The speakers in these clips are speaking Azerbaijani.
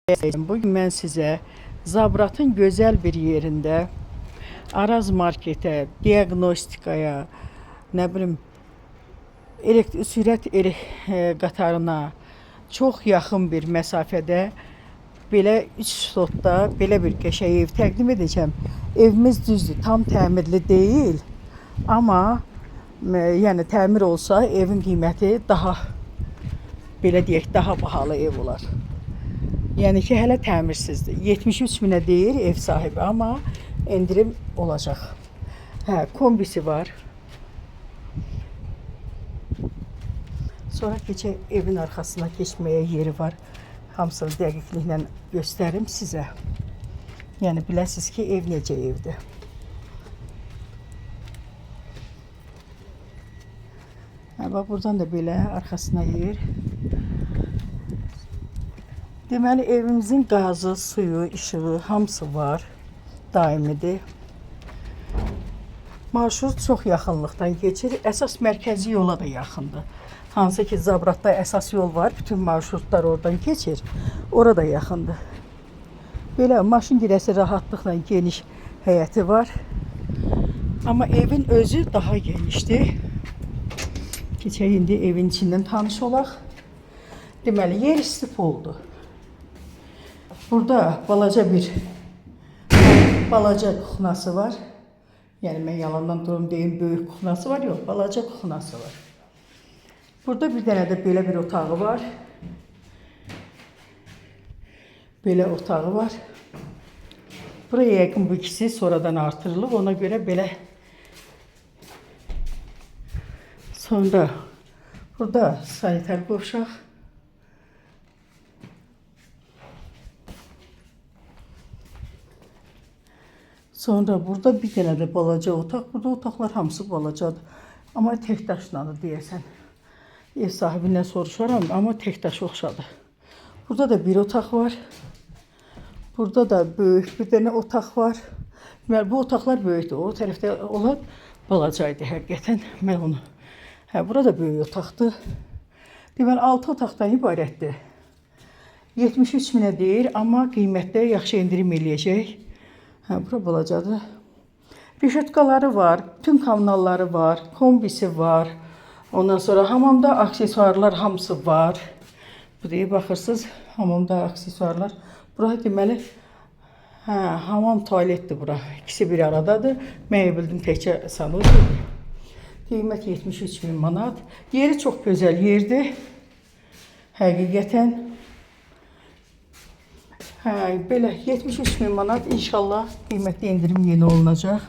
Bugün mən sizə Zabratın gözəl bir yerində Araz marketə, diaqnostikaya, nə bilim, sürət qatarına çox yaxın bir məsafədə belə 3 slotda belə bir qəşəng ev təqdim edəcəm. Evimiz düzdür, tam təmirli deyil, amma yəni təmir olsa evin qiyməti daha belə deyək, daha bahalı ev olar. Yəni ki, hələ təmirsizdir. 73 minə deyir ev sahibi, amma endirim olacaq. Hə, kombisi var. Sonra gecə evin arxasına keçməyə yeri var. Hamısını dəqiqliklə göstərim sizə. Yəni biləsiniz ki, ev necə evdir. Hə, bax, buradan da belə arxasına yer. Deməli, evimizin qazı, suyu, işığı, hamısı var, daimidir. Marşrut çox yaxınlıqdan keçir, əsas mərkəzi yola da yaxındır. Hansı ki, Zabratda əsas yol var, bütün marşrutlar oradan keçir, orada yaxındır. Belə maşın girəsi rahatlıqla geniş həyəti var. Amma evin özü daha genişdir. Keçək indi evin içindən tanış olaq. Deməli, yer istif oldu. Burada balaca kuxnası var. Yəni mən yalandan durum deyim, böyük kuxnası var, yox, balaca kuxnası var. Burada bir dənə də belə bir otağı var. Belə otağı var. Buraya yəqin bu ikisi sonradan artırılıb, ona görə belə. Sonra burada sanitar qovşaq. Sonra burada bir dənə də balaca otaq. Burada otaqlar hamısı balacadır. Amma tək daşlanır deyəsən. Ev sahibindən soruşaram, amma tək daş oxşadır. Burada da bir otaq var. Burada da böyük bir dənə otaq var. Deməli, bu otaqlar böyükdür. O tərəfdə olan balacaydı həqiqətən. Mən onu... Hə, burada böyük otaqdır. Deməli, 6 otaqdan ibarətdir. 73 minə deyir, amma qiymətdə yaxşı endirim eləyəcək. Hə, bura balacadır. Rişotkaları var, bütün kommunalları var, kombisi var. Ondan sonra hamamda aksesuarlar hamısı var. Buraya baxırsınız, hamamda aksesuarlar. Bura deməli, hə, hamam tualetdir bura. İkisi bir aradadır. Mən bildim təkcə sanırdım. Qiymət 73 min manat. Yeri çox gözəl yerdir. Həqiqətən. Hə, belə 73 min manat inşallah qiymətli endirim yeni olunacaq.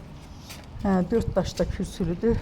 Hə, 4 daşda kürsülüdür.